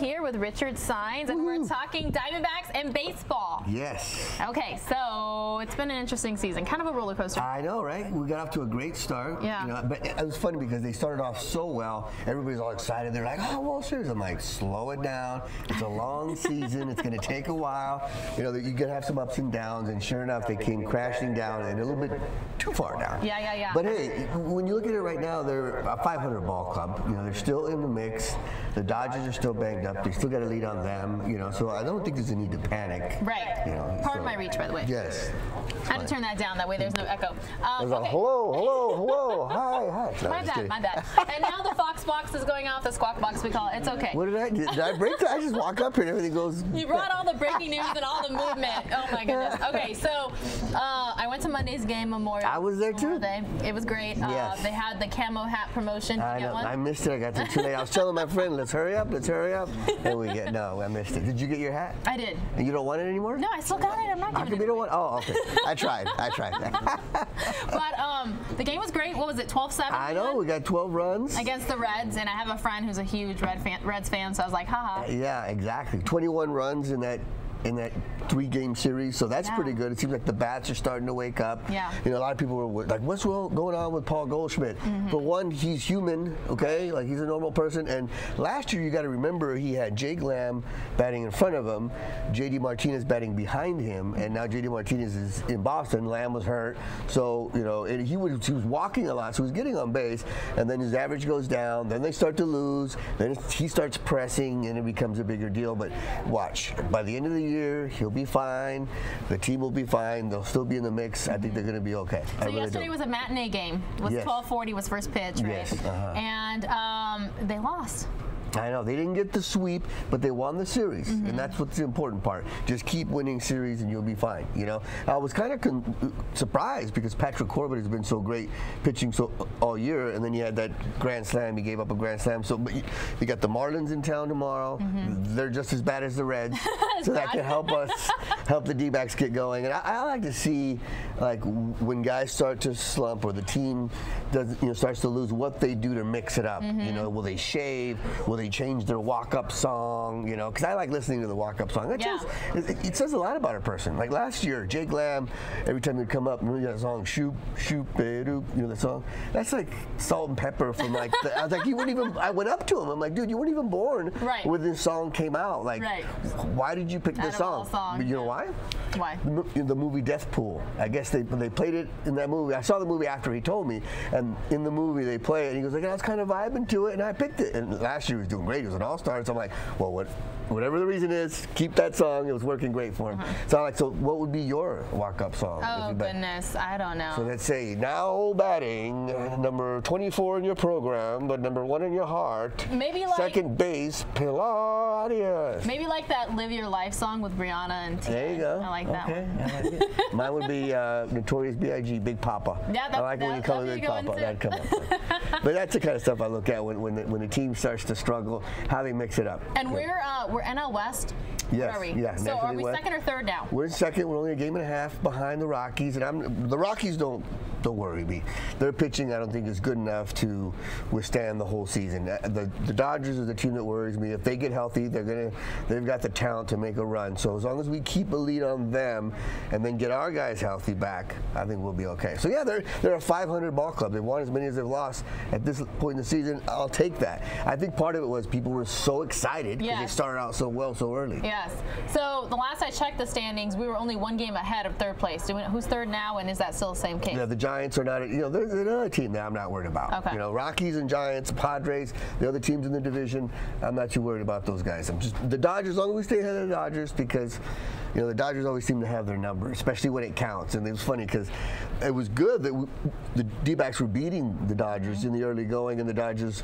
here with Richard Saenz, and we're talking Diamondbacks and baseball. Yes. Okay, so it's been an interesting season, kind of a roller coaster. I know, right? We got off to a great start. Yeah. You know, but it was funny because they started off so well. Everybody's all excited. They're like, oh, World Series. I'm like, slow it down. It's a long season. It's going to take a while. You know, you're going to have some ups and downs, and sure enough, they came crashing down and a little bit too far down. Yeah. But hey, when you look at it right now, they're a 500 ball club. You know, they're still in the mix. The Dodgers are still banged up. They still got a lead on them. You know, so I don't think there's a need to panic. Right. You know, Pardon my reach, by the way. Yes. I had to turn that down. That way there's no echo. I was like, hello, hi. No, my bad. And now the Fox box is going off, the squawk box we call it. It's okay. What did I do? Did I break that? I just walk up here and everything goes. You brought all the breaking news and all the movement. Oh my goodness. Okay, so I went to Monday's game, Memorial. I was there too. Day. It was great. Yes. They had the camo hat promotion. I know. I missed it. I got there too late. I was telling my friend, let's hurry up. And no, I missed it. Did you get your hat? I did. And you don't want it anymore? No, I still got it. I'm not giving it. You don't want? Oh, okay. I tried. But the game was great. What was it, 12-7? I know. We got 12 runs. Against the Reds, and I have a friend who's a huge Reds fan, so I was like, haha. Yeah, exactly. 21 runs in that 3-game series, so that's pretty good. It seems like the bats are starting to wake up. Yeah. You know, a lot of people were like, what's going on with Paul Goldschmidt? For one, he's human, okay? Like, he's a normal person. And last year, you got to remember, he had Jake Lamb batting in front of him, J.D. Martinez batting behind him, and now J.D. Martinez is in Boston. Lamb was hurt. So, you know, he was walking a lot, so he was getting on base, and then his average goes down. Then they start to lose. Then he starts pressing, and it becomes a bigger deal. But watch, by the end of the year, he'll be fine. The team will be fine. They'll still be in the mix. I think they're going to be okay. So yesterday was a matinee game. It was 12:40 was first pitch, right? Yes. And they lost. I know. They didn't get the sweep, but they won the series, and that's what's the important part. Just keep winning series, and you'll be fine. You know, I was kind of surprised because Patrick Corbett has been so great pitching all year, and then you had that grand slam. He gave up a grand slam. So, but you got the Marlins in town tomorrow. They're just as bad as the Reds, so that can help us help the D-backs get going. And I like to see, like, when guys start to slump or the team starts to lose, what they do to mix it up. You know, will they shave? Will they change their walk-up song? You know, because I like listening to the walk-up song. It says a lot about a person. Like last year, Jake Lamb, every time he'd come up, remember that song, shoot, ba-doop, you know that song? That's like Salt and Pepper from like, I was like, you wouldn't even, I went up to him, I'm like, dude, you weren't even born when this song came out. Like, why did you pick this song? You know why? Why? The movie Death Pool. I guess they played it in that movie. I saw the movie after he told me, and in the movie they play it, and he goes like, I was kind of vibing to it, and I picked it. And last year he was doing great. He was an all-star. So I'm like, well, whatever the reason is, keep that song. It was working great for him. So I'm like, so what would be your walk-up song? Oh, goodness. I don't know. So let's say, now batting, number 24 in your program, but number 1 in your heart. Maybe like second base, Pilar Arias. Maybe like that Live Your Life song with Brianna and Tia. There you go. I like that one. I like it. Mine would be Notorious B.I.G., Big Papa. Yeah, I like when you call me Big Papa. That'd come up. But that's the kind of stuff I look at when the team starts to struggle, how they mix it up. And we're NL West. Yes. Where are we? Yeah. So are we second or third now? We're in second. We're only a game and a half behind the Rockies, and the Rockies don't worry me. Their pitching, I don't think, is good enough to withstand the whole season. The Dodgers are the team that worries me. If they get healthy, they've got the talent to make a run. So as long as we keep a lead on them and then get our guys healthy back, I think we'll be okay. So yeah, they're a 500 ball club. They've won as many as they've lost at this point in the season. I'll take that. I think part of it was people were so excited because they started out so well so early. Yes. So the last I checked the standings, we were only 1 game ahead of third place. Who's third now, and is that still the same case? Yeah, the Giants are not, they're another team that I'm not worried about. Okay. You know, Rockies and Giants, Padres, the other teams in the division, I'm not too worried about those guys. The Dodgers, as long as we stay ahead of the Dodgers, because the Dodgers always seem to have their number, especially when it counts. And it was funny because it was good that the D-backs were beating the Dodgers in the early going, and the Dodgers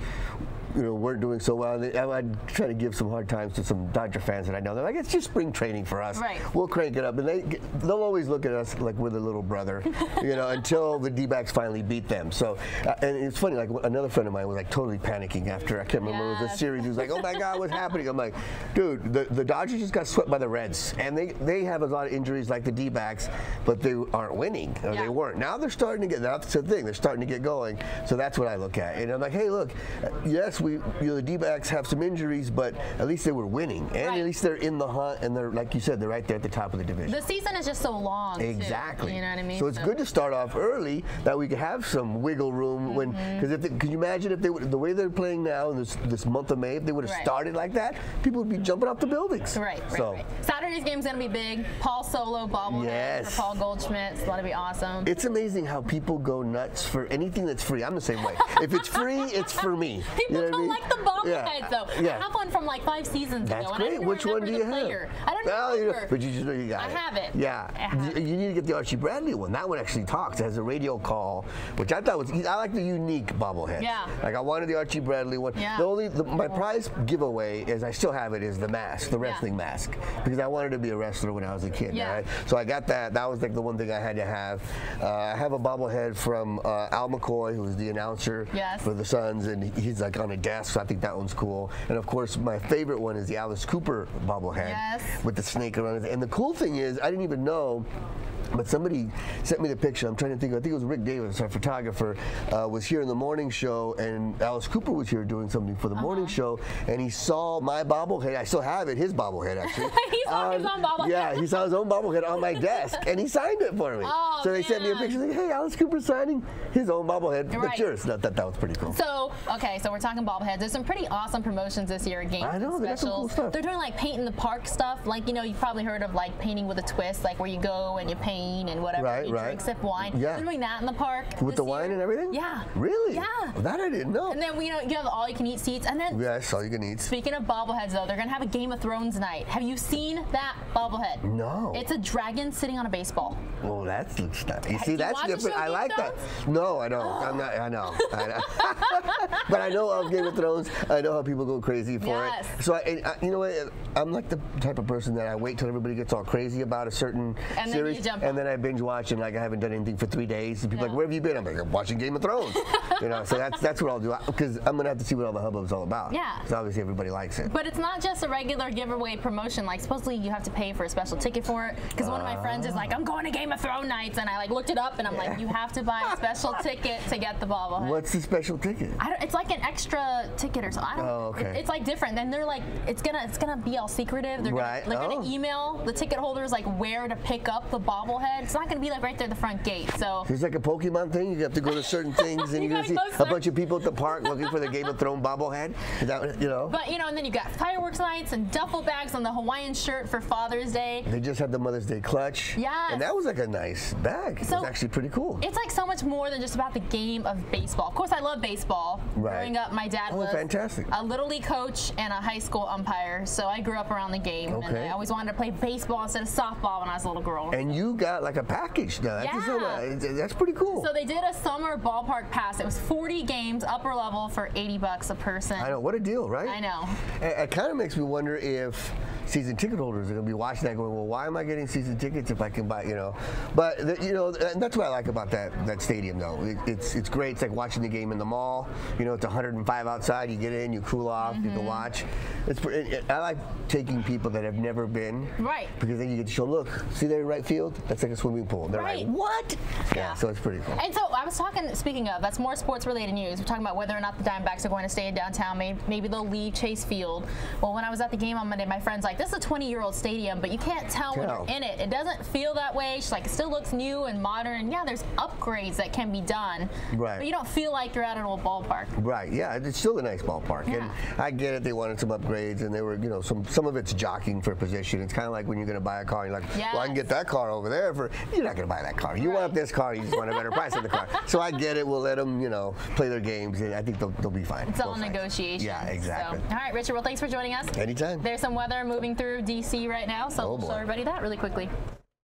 weren't doing so well. I'd try to give some hard times to some Dodger fans that I know. They're like, it's just spring training for us. Right. We'll crank it up. And they'll always look at us like we're the little brother, until the D-backs finally beat them. So, and it's funny, like another friend of mine was like totally panicking after, I can't remember, it was a series. He was like, oh my God, what's happening? I'm like, dude, the Dodgers just got swept by the Reds. And they have a lot of injuries like the D-backs, but they aren't winning, or they weren't. Now they're starting to get, that's the thing, they're starting to get going. So that's what I look at. And I'm like, hey, look, yes, the D-backs have some injuries, but at least they were winning, and at least they're in the hunt, and they're, like you said, they're right there at the top of the division. The season is just so long. Exactly. Too, you know what I mean? So it's good to start off early, that we could have some wiggle room when, because could you imagine if they would, the way they're playing now in this month of May, if they would have started like that, people would be jumping off the buildings. Right. Saturday's game's gonna be big. Paul Solo bobblehead for Paul Goldschmidt. It's gonna be awesome. It's amazing how people go nuts for anything that's free. I'm the same way. If it's free, it's for me. People don't like the bobbleheads though. Yeah. I have one from like 5 seasons ago. That's great. Which one do you have? I don't remember. But you just know you got it. I have it. Yeah. You need to get the Archie Bradley one. That one actually talks. It has a radio call, which I thought was, I like the unique bobblehead. Yeah. Like I wanted the Archie Bradley one. Yeah. My prize giveaway is, I still have it, is the mask, the wrestling mask, because I wanted to be a wrestler when I was a kid. Right? So I got that. That was like the one thing I had to have. I have a bobblehead from Al McCoy, who's the announcer for the Suns, and he's like on a desk, so I think that one's cool. And of course, my favorite one is the Alice Cooper bobblehead with the snake around it. And the cool thing is, I didn't even know, but somebody sent me the picture. I'm trying to think. I think it was Rick Davis, our photographer, was here in the morning show, and Alice Cooper was here doing something for the morning show, and he saw my bobblehead. I still have it, his bobblehead actually. He saw his own bobblehead. Yeah, he saw his own bobblehead on my desk, and he signed it for me. So they sent me a picture like, hey, Alice Cooper's signing his own bobblehead. That's yours. That was pretty cool. So, okay, so we're talking bobbleheads. There's some pretty awesome promotions this year at games. I know, they got some cool stuff. They're doing like paint in the park stuff. Like, you know, you've probably heard of like painting with a twist, like where you go and you paint and whatever. You drink, sip wine. They're doing that in the park. With the wine and everything? Yeah. Really? Yeah. Well, that I didn't know. And then, you know, you have all you can eat seats. And then, yes, all you can eat. Speaking of bobbleheads, though, they're going to have a Game of Thrones night. Have you seen that bobblehead? No. It's a dragon sitting on a baseball. Oh, that looks nice. You see, that's different. I like that. No, I don't. I'm not. I know. But I know of Game of Thrones. I know how people go crazy for it. So, you know what? I'm like the type of person that I wait till everybody gets all crazy about a certain series, and then I binge watch, and like I haven't done anything for 3 days. And people are like, where have you been? I'm like, I'm watching Game of Thrones. You know, so that's what I'll do, because I'm gonna have to see what all the hubbub's all about. Yeah. Because obviously everybody likes it. But it's not just a regular giveaway promotion. Like supposedly you have to pay for a special ticket for it. Because one of my friends is like, I'm going to Game of Thrones nights, and I like looked it up, and I'm like, you have to buy a special ticket to get the bobblehead. What's the special ticket? It's like an extra ticket or something. It's like different. Then they're like, it's gonna be all secretive. They're gonna email the ticket holders like where to pick up the bobblehead. It's not gonna be like right there at the front gate. So it's like a Pokemon thing. You have to go to certain things, and you're gonna see a bunch of people at the park looking for the Game of Thrones bobblehead. Is that, you know? But you know, and then you got fireworks nights and duffel bags on the Hawaiian shirt for Father's Day. They just had the Mother's Day clutch. Yeah. And that was like a nice bag. It was actually pretty cool. It's like so much more than just about the game of baseball. Of course, I love baseball. Growing up, my dad was a Little League coach and a high school umpire, so I grew up around the game. And I always wanted to play baseball instead of softball when I was a little girl. And you got like a package now. That's pretty cool. So they did a summer ballpark pass. It was 40 games, upper level, for $80 a person. I know, what a deal, right? I know. It kind of makes me wonder if season ticket holders are going to be watching that going, well, why am I getting season tickets if I can buy, you know? But, you know, and that's what I like about that stadium, though. It's great. It's like watching the game in the mall. You know, it's 105 outside. You get in, you cool off, you can watch. I like taking people that have never been. Right. Because then you get to show, look, see there in right field? That's like a swimming pool. They're like, what? Yeah, so it's pretty cool. And so I was talking, speaking of, that's more sports-related news. We're talking about whether or not the Diamondbacks are going to stay in downtown. Maybe they'll leave Chase Field. Well, when I was at the game on Monday, my friend's like, this is a 20-year-old stadium, but you can't tell when you're in it. It doesn't feel that way. She's like, it still looks new and modern. Yeah, there's upgrades that can be done. Right. But you don't feel like you're at an old ballpark. Right, yeah, it's still a nice ballpark. Yeah. And I get it, they wanted some upgrades, and they were, you know, some of it's jockeying for position. It's kind of like when you're going to buy a car, you're like, well, I can get that car over there for, you're not going to buy that car. You want this car, you just want a better price on the car. So I get it, we'll let them, you know, play their games, and I think they'll be fine. It's all negotiation. Yeah, exactly. So, all right, Richard, well, thanks for joining us. Anytime. There's some weather moving through D.C. right now, so we'll show everybody that really quickly.